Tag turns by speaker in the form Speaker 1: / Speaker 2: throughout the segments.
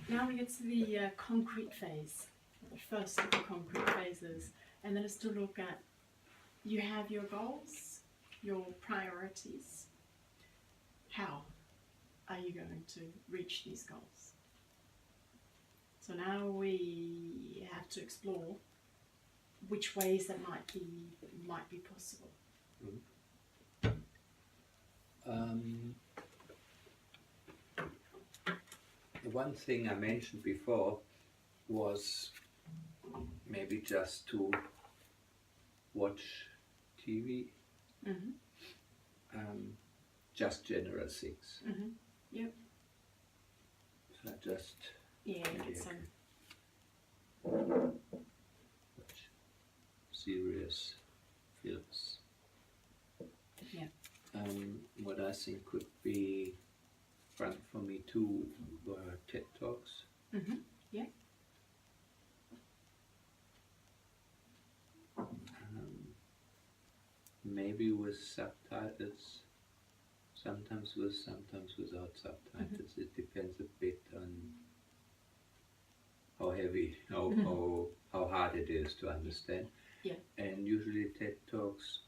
Speaker 1: Now we get to the concrete phase, the first of the concrete phases, and that is to look at, you have your goals, your priorities. How are you going to reach these goals? So now we have to explore which ways that might be possible.
Speaker 2: One thing I mentioned before was maybe just to watch TV, just general things.
Speaker 1: Yep.
Speaker 2: So I just
Speaker 1: get some.
Speaker 2: Watch serious films.
Speaker 1: Yeah.
Speaker 2: What I think could be fun for me too were TED Talks.
Speaker 1: Yeah.
Speaker 2: Maybe with subtitles, sometimes with, sometimes without subtitles. It depends a bit on how heavy, how hard it is to understand.
Speaker 1: Yeah.
Speaker 2: And usually TED Talks,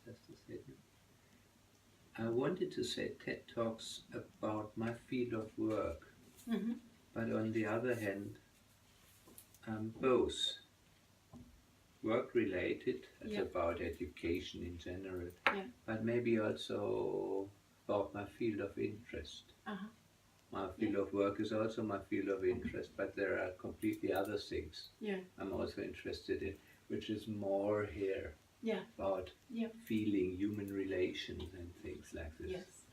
Speaker 2: just a second. I wanted to say TED Talks about my field of work, but on the other hand, both work-related, it's about education in general, but maybe also about my field of interest. My field of work is also my field of interest, but there are completely other things I'm also interested in, which is more here about feeling, human relations and things like this.
Speaker 1: Yes.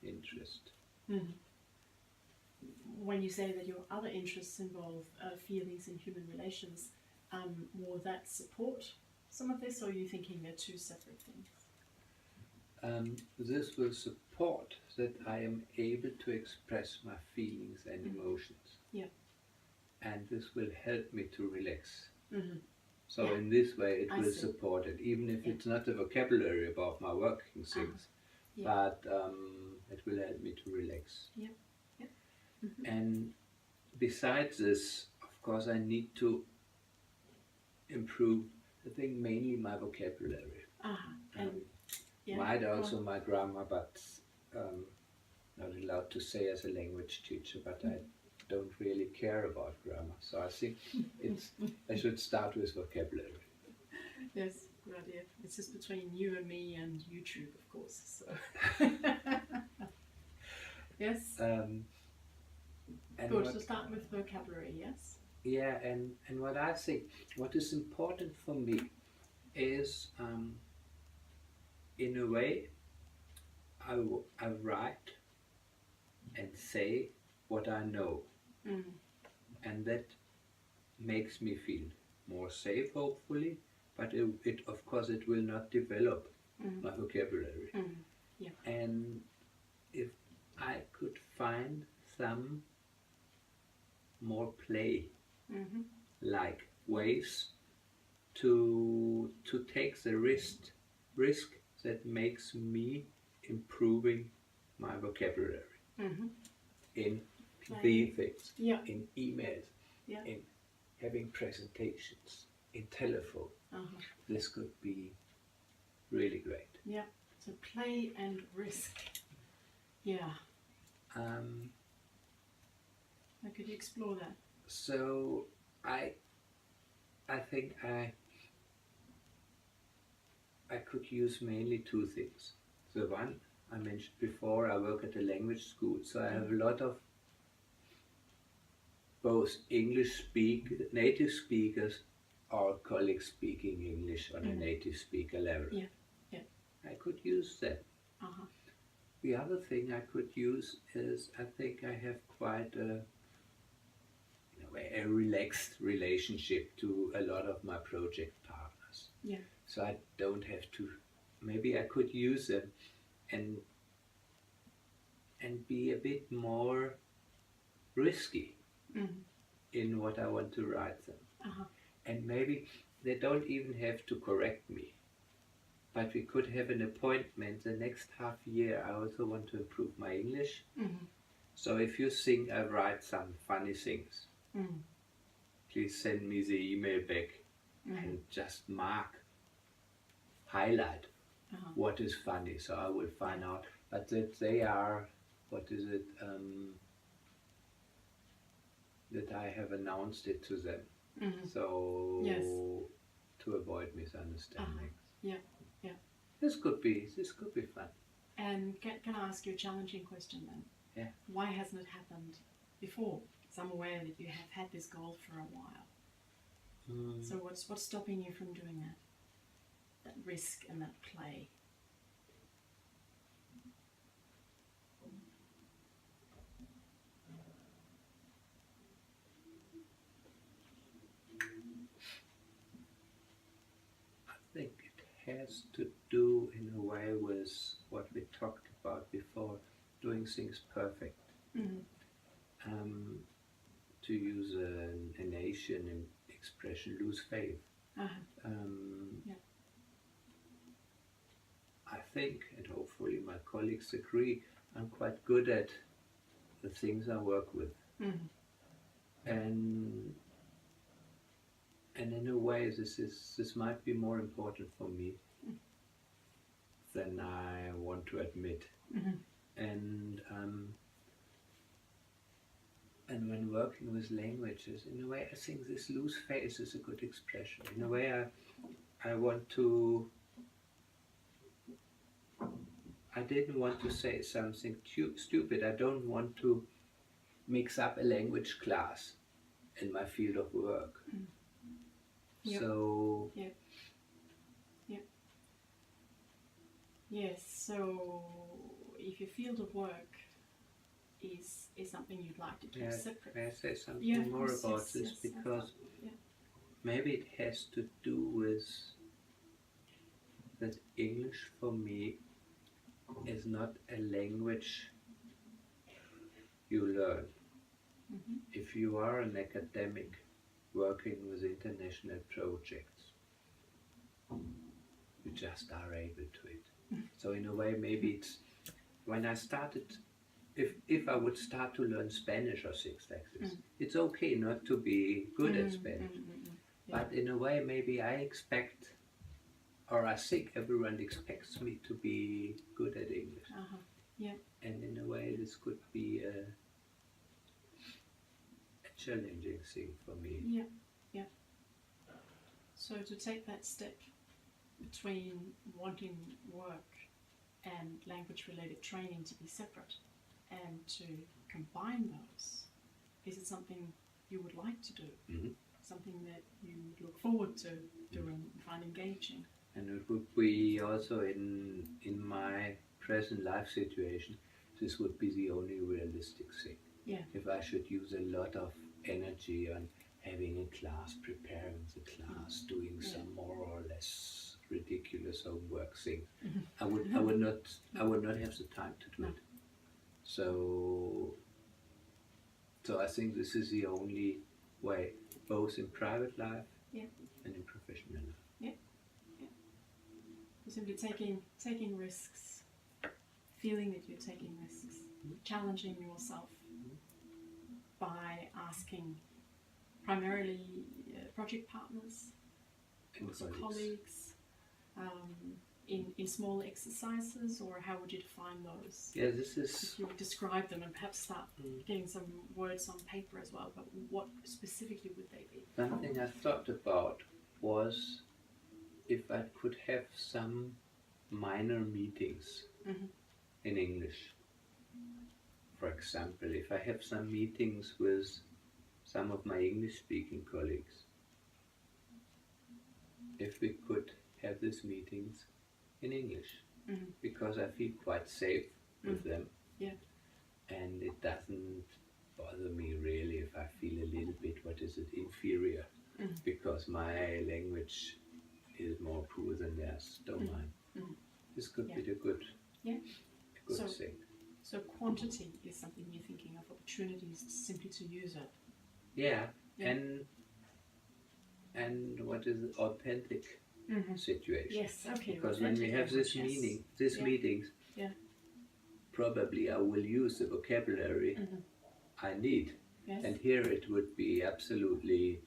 Speaker 2: Interest.
Speaker 1: When you say that your other interests involve feelings and human relations, will that support some of this, or are you thinking they're two separate things?
Speaker 2: This will support that I am able to express my feelings and emotions.
Speaker 1: Yeah.
Speaker 2: And this will help me to relax. So in this way it will support it, even if it's not a vocabulary about my working things, but it will help me to relax. And besides this, of course, I need to improve, I think, mainly my vocabulary. Might also my grammar, but not allowed to say as a language teacher, but I don't really care about grammar. So I think I should start with vocabulary.
Speaker 1: Yes, good idea. It's just between you and me and YouTube, of course. So. Yes. Good, so start with vocabulary, yes?
Speaker 2: Yeah, and what I think, what is important for me is, in a way, I write and say what I know. And that makes me feel more safe, hopefully, but it of course it will not develop my vocabulary. And if I could find some more play, like ways to take the risk that makes me improving my vocabulary in the things, in emails, in having presentations, in telephone. This could be really great.
Speaker 1: Yeah, so play and risk. Yeah. How could you explore that?
Speaker 2: So I think I could use mainly two things. So one, I mentioned before, I work at a language school, so I have a lot of both native speakers or colleagues speaking English on a native speaker level. I could use that. The other thing I could use is, I think I have quite a relaxed relationship to a lot of my project partners. So I don't have to, maybe I could use them and be a bit more risky in what I want to write them. And maybe they don't even have to correct me. but we could have an appointment the next half year. I also want to improve my English. So if you think I write some funny things, please send me the email back and just highlight what is funny, so I will find out. But that they are, what is it, that I have announced it to them. So to avoid misunderstandings. This could be fun.
Speaker 1: And can I ask you a challenging question then?
Speaker 2: Yeah.
Speaker 1: Why hasn't it happened before? Because I'm aware that you have had this goal for a while. So what's stopping you from doing that? That risk and that play?
Speaker 2: I think it has to do in a way with what we talked about before, doing things perfect. To use an Asian expression, lose faith. I think, and hopefully my colleagues agree, I'm quite good at the things I work with. And in a way this might be more important for me than I want to admit. And when working with languages, in a way I think this lose faith is a good expression. In a way I didn't want to say something stupid. I don't want to mix up a language class in my field of work. So
Speaker 1: yes, so if your field of work is something you'd like to keep separate.
Speaker 2: May I say something more about this? Because maybe it has to do with that English for me is not a language you learn. If you are an academic working with international projects, you just are able to it. So in a way, maybe it's when I started, if I would start to learn Spanish or things like this, it's okay not to be good at Spanish. But in a way, maybe I expect, or I think everyone expects me to be good at English. And in a way, this could be a challenging thing for me.
Speaker 1: So to take that step between wanting work and language-related training to be separate and to combine those, is it something you would like to do? Something that you would look forward to doing and find engaging?
Speaker 2: And it would be also in my present life situation, this would be the only realistic thing. If I should use a lot of energy on having a class, preparing the class, doing some more or less ridiculous homework things, I would not have the time to do it. So I think this is the only way, both in private life and in professional life.
Speaker 1: Simply taking risks, feeling that you're taking risks, challenging yourself by asking primarily project partners,
Speaker 2: And
Speaker 1: also colleagues, in small exercises, or how would you define those?
Speaker 2: This is...
Speaker 1: If you would describe them and perhaps start getting some words on paper as well, but what specifically would they be?
Speaker 2: Something I thought about was if I could have some minor meetings in English. For example, if I have some meetings with some of my English-speaking colleagues, if we could have these meetings in English, because I feel quite safe with them, and it doesn't bother me really if I feel a little bit, inferior, because my language is more poor than theirs. Don't mind. This could be a good thing.
Speaker 1: So quantity is something you're thinking of, opportunities simply to use it.
Speaker 2: And what is it? Authentic situation.
Speaker 1: Yes, okay.
Speaker 2: Because when we have this meetings,
Speaker 1: Yeah.
Speaker 2: probably I will use the vocabulary I need.
Speaker 1: Yes.
Speaker 2: And here it would be absolutely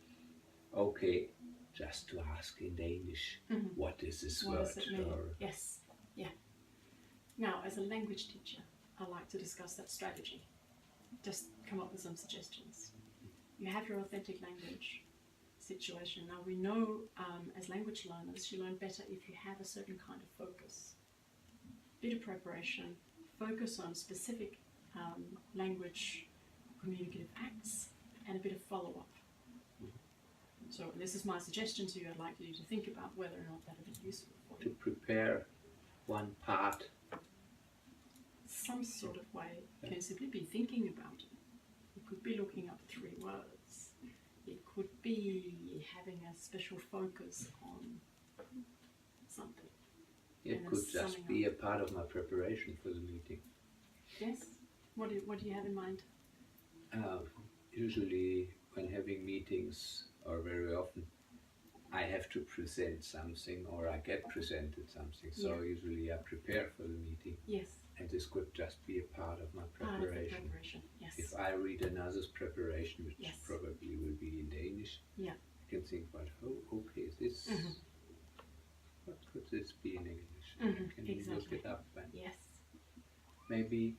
Speaker 2: okay just to ask in Danish, what is this
Speaker 1: What
Speaker 2: word?
Speaker 1: does it mean?
Speaker 2: Or,
Speaker 1: Yes. Yeah. Now, as a language teacher, I like to discuss that strategy. Just come up with some suggestions. You have your authentic language situation. Now, we know as language learners, you learn better if you have a certain kind of focus. Bit of preparation, focus on specific language communicative acts, and a bit of follow-up. So this is my suggestion to you. I'd like you to think about whether or not that would be useful for
Speaker 2: to
Speaker 1: you.
Speaker 2: prepare one part.
Speaker 1: Some sort of way. You can simply be thinking about it. It could be looking up 3 words. It could be having a special focus on something.
Speaker 2: It could just be a part of my preparation for the meeting.
Speaker 1: Yes? What do you have in mind?
Speaker 2: Usually when having meetings, or very often, I have to present something or I get presented something. So usually I prepare for the meeting.
Speaker 1: Yes.
Speaker 2: And this could just be a part of my preparation.
Speaker 1: Yes.
Speaker 2: If I read another's preparation, which probably will be in Danish, I can think about, oh, okay, this, what could this be in English? I can look it up. And maybe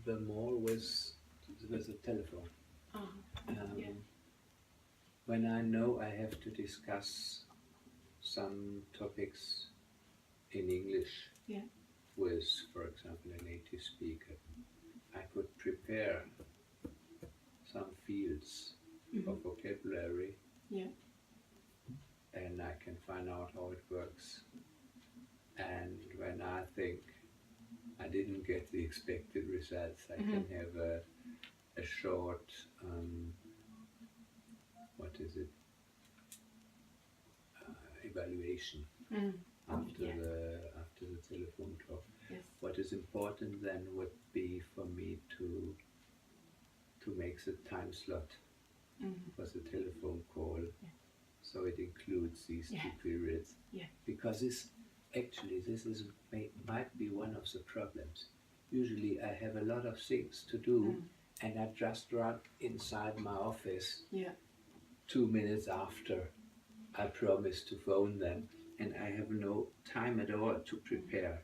Speaker 2: the more was the telephone. When I know I have to discuss some topics in English with, for example, a native speaker, I could prepare some fields of vocabulary, and I can find out how it works. And when I think I didn't get the expected results, I can have a short, evaluation after the telephone talk.
Speaker 1: Yes.
Speaker 2: What is important then would be for me to make the time slot for the telephone call, so it includes these 2 periods. Because this might be one of the problems. Usually I have a lot of things to do, and I just run inside my office 2 minutes after I promised to phone them, and I have no time at all to prepare.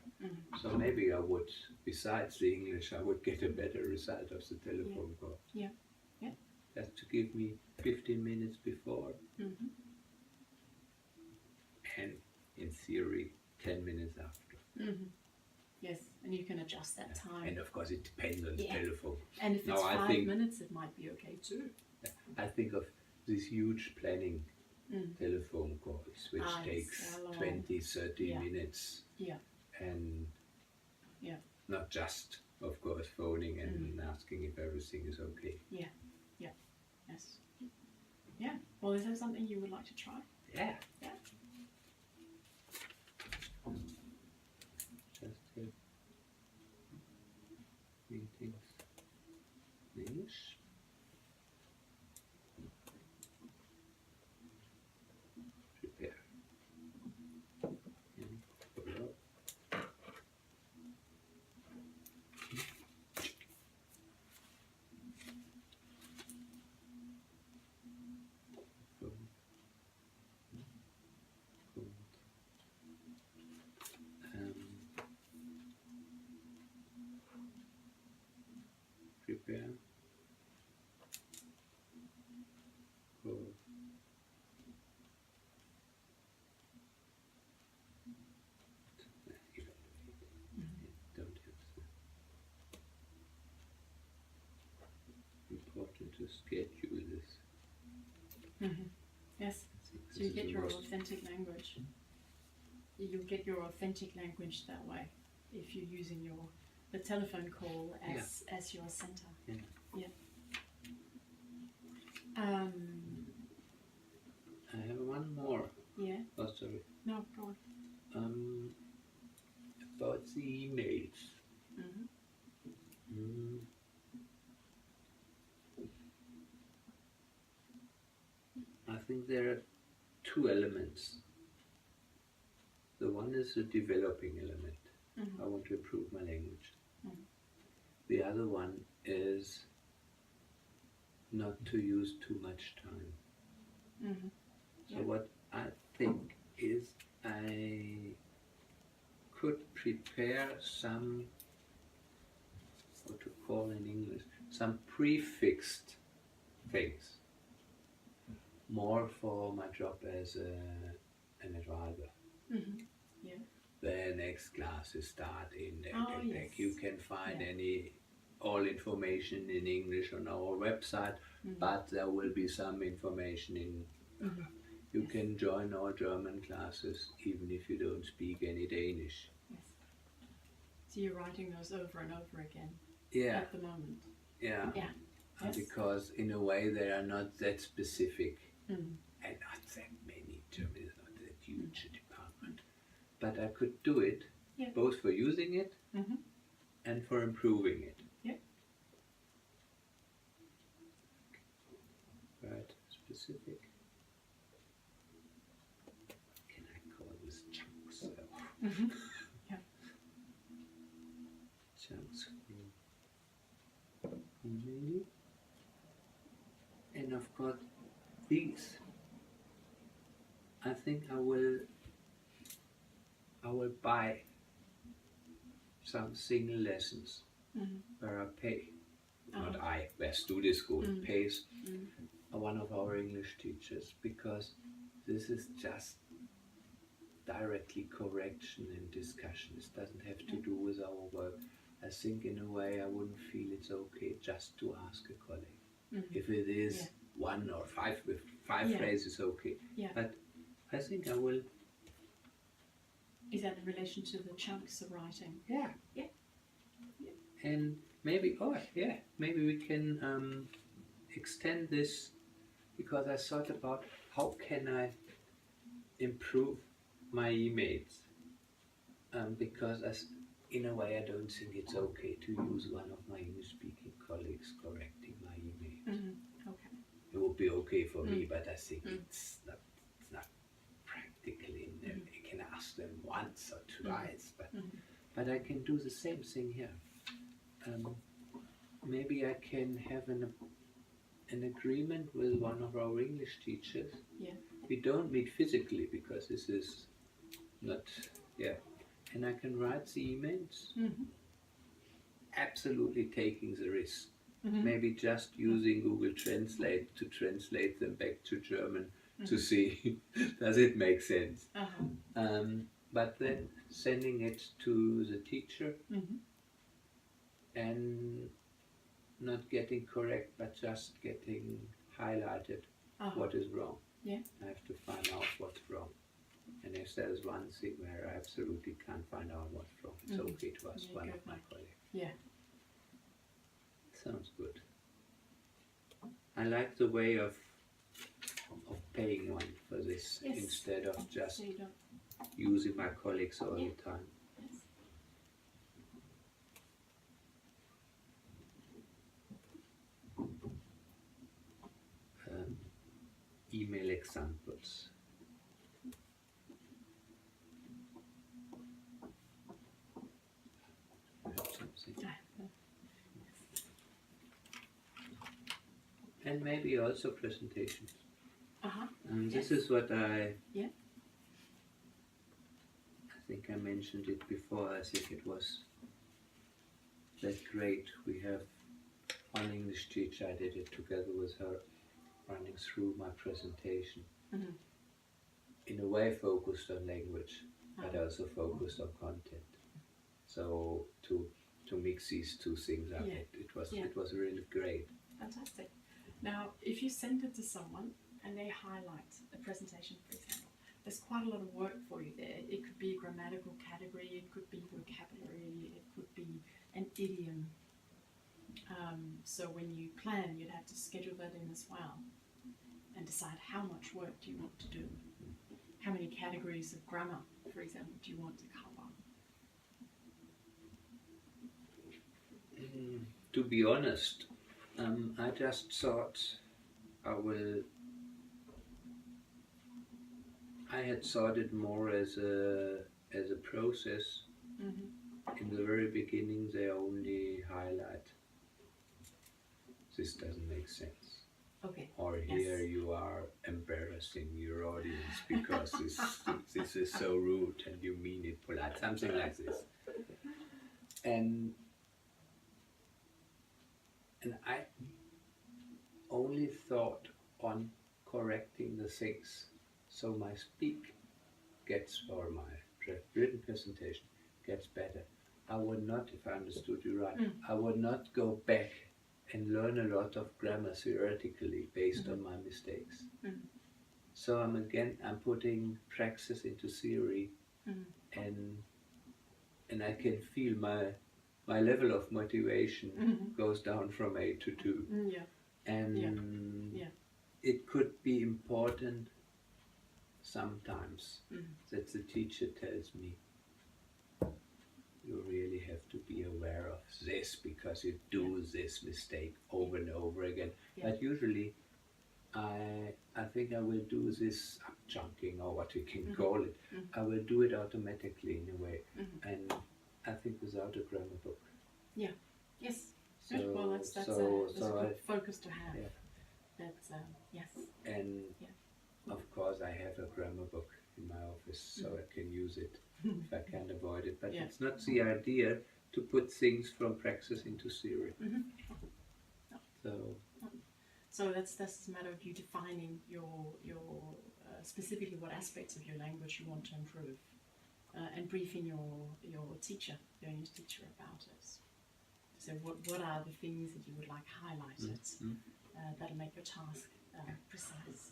Speaker 2: So maybe I would, besides the English, I would get a better result of the telephone call. Just to give me 15 minutes before, and in theory 10 minutes after.
Speaker 1: Yes, and you can adjust that time.
Speaker 2: And of course it depends on the telephone.
Speaker 1: And if it's 5 minutes, it might be okay too.
Speaker 2: I think of these huge planning telephone calls, which takes 20, 30 minutes. And not just, of course, phoning and asking if everything is okay.
Speaker 1: Yes. Well, is that something you would like to try?
Speaker 2: Yeah. Just have meetings in English. Prepare. And follow up. Prepare for don't have important to schedule this.
Speaker 1: Yes. So you get your authentic language. You'll get your authentic language that way if you're using the telephone call as your center.
Speaker 2: I have one more. Oh, sorry.
Speaker 1: No, go on.
Speaker 2: About the emails. I think there are 2 elements The one is a developing element.
Speaker 1: Mm-hmm.
Speaker 2: I want to improve my language.
Speaker 1: Mm-hmm.
Speaker 2: The other one is not to use too much time.
Speaker 1: Mm-hmm.
Speaker 2: So
Speaker 1: Yeah.
Speaker 2: what I think is I could prepare some, what to call in English, some prefixed things, more for my job as an advisor.
Speaker 1: Mm-hmm. Yeah.
Speaker 2: The next classes start in
Speaker 1: Yes.
Speaker 2: You can find
Speaker 1: Yeah.
Speaker 2: all information in English on our website,
Speaker 1: Mm-hmm.
Speaker 2: but there will be some information in.
Speaker 1: Mm-hmm.
Speaker 2: You
Speaker 1: Yes.
Speaker 2: can join our German classes even if you don't speak any Danish.
Speaker 1: Yes. So you're writing those over and over again
Speaker 2: Yeah,
Speaker 1: at the moment.
Speaker 2: yeah.
Speaker 1: Yeah. Yes.
Speaker 2: Because in a way they are not that specific
Speaker 1: Mm-hmm.
Speaker 2: and not that many. German is not that huge a department. But I could do it both for using it
Speaker 1: Mm-hmm.
Speaker 2: and for improving it.
Speaker 1: Yeah.
Speaker 2: Right, specific. Can I call this chunks?
Speaker 1: Mm-hmm. Yeah.
Speaker 2: Chunks. Maybe. And of course, these. I think I will buy some single lessons
Speaker 1: Mm-hmm.
Speaker 2: where I pay. Not
Speaker 1: Uh-huh.
Speaker 2: I, where study school pays
Speaker 1: Mm-hmm.
Speaker 2: one of our English teachers, because this is just directly correction and discussion. This doesn't have to do with our work. I think in a way I wouldn't feel it's okay just to ask a colleague.
Speaker 1: Mm-hmm.
Speaker 2: If it is one or five with five phrases, okay.
Speaker 1: Yeah.
Speaker 2: But I think I will.
Speaker 1: Is that in relation to the chunks of writing?
Speaker 2: Yeah.
Speaker 1: Yeah.
Speaker 2: And maybe, maybe we can extend this, because I thought about how can I improve my emails, because in a way I don't think it's okay to use one of my English-speaking colleagues correcting my emails.
Speaker 1: Mm-hmm. Okay.
Speaker 2: It would be okay for me, but I think it's not practical. I can ask them once or twice, but I can do the same thing here. Maybe I can have an agreement with one of our English teachers.
Speaker 1: Yeah.
Speaker 2: We don't meet physically because this is not, and I can write the emails, absolutely taking the risk.
Speaker 1: Mm-hmm.
Speaker 2: Maybe just using Google Translate to translate them back to German to see does it make sense.
Speaker 1: Uh-huh.
Speaker 2: But then sending it to the teacher and not getting correct, but just getting highlighted what is wrong.
Speaker 1: Yeah.
Speaker 2: I have to find out what's wrong. And if there's one thing where I absolutely can't find out what's wrong, it's okay to ask one of my colleagues.
Speaker 1: Yeah.
Speaker 2: Sounds good. I like the way of paying one for this instead of just
Speaker 1: So you don't.
Speaker 2: using my colleagues all the time.
Speaker 1: Yes.
Speaker 2: Email examples. And maybe also presentations. This is what I think I mentioned it before. I think it was that great. We have one English teacher. I did it together with her, running through my presentation. In a way focused on language, but also focused on content. So to mix these two things up, it was really great.
Speaker 1: Fantastic. Now, if you send it to someone and they highlight a presentation, for example, there's quite a lot of work for you there. It could be a grammatical category, it could be vocabulary, it could be an idiom. So when you plan, you'd have to schedule that in as well and decide how much work do you want to do. How many categories of grammar, for example, do you want to cover?
Speaker 2: To be honest, I just thought I had thought it more as as a process, in the very beginning they only highlight this doesn't make sense.
Speaker 1: Okay.
Speaker 2: Or here you are embarrassing your audience because this is so rude and you mean it polite, something like this. And I only thought on correcting the things so my speak gets, or my written presentation gets better. I would not, if I understood you right, I would not go back and learn a lot of grammar theoretically based on my mistakes. So I'm putting praxis into theory, and I can feel my level of motivation goes down from 8 to 2. And it could be important sometimes that the teacher tells me, you really have to be aware of this because you do this mistake over and over again. But usually I think I will do this chunking, or what you can call it. I will do it automatically in a way, and I think without a grammar book.
Speaker 1: Yeah. Yes.
Speaker 2: So,
Speaker 1: good. Well, that's a good focus to have. That's yes.
Speaker 2: And of course, I have a grammar book in my office, so I can use it if I can avoid it. But it's not the idea to put things from praxis into theory.
Speaker 1: So that's a matter of you defining your specifically what aspects of your language you want to improve, and briefing your teacher, your English teacher, about it. So what are the things that you would like highlighted that'll make your task precise?